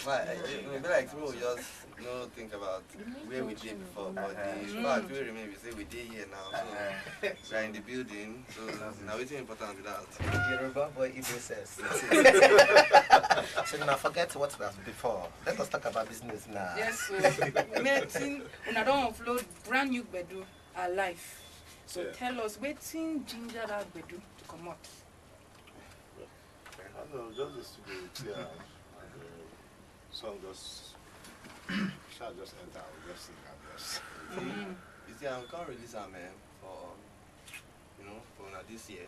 But it be like we just think about where we did before, but the fact we remain, we say we did here now, so we are in the building, so now it's important with that. Yoruba boy Igbo says. So now forget what was before. Let us talk about business now. Yes, so meeting when I don't upload brand new bedu alive. So tell us waiting ginger that bedu to come out. I don't know, just the studio clear and the song just shall just enter, we just sing and just. You see, I can't release a man for this year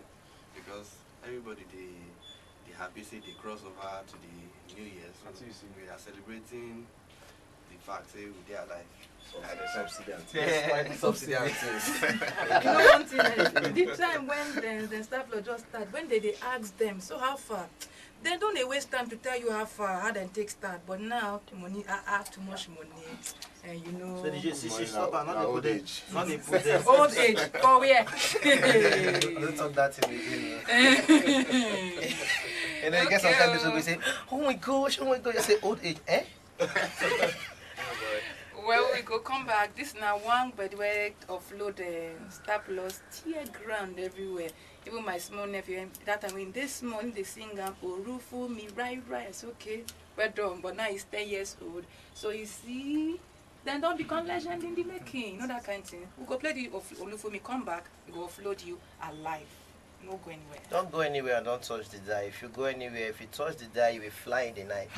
because everybody they happy say they cross over to the New Year. So we are celebrating the fact say we are alive. Subsidiaries. You know one thing, the time when the staff law just start, when they ask them, so how far? They don't they waste time to tell you how far, how they take start. But now the money too much money, and you know. So did you see stop and not old age. Not they put them. Old age. Oh yeah. Don't talk that in the beginning. And then get sometimes people say, oh my gosh, you say old age, eh? Well, we go come back. This now one bed where offload stop loss tear ground everywhere. Even my small nephew, that time in this morning they sing Orufu me right. It's okay, well done. But now he's 10 years old. So you see, then don't become legend in the making. You know that kind of thing. We go play the Orufu me, come back, we go offload you alive. No go anywhere. Don't go anywhere and don't touch the die. If you go anywhere, if you touch the die, you will fly in the night.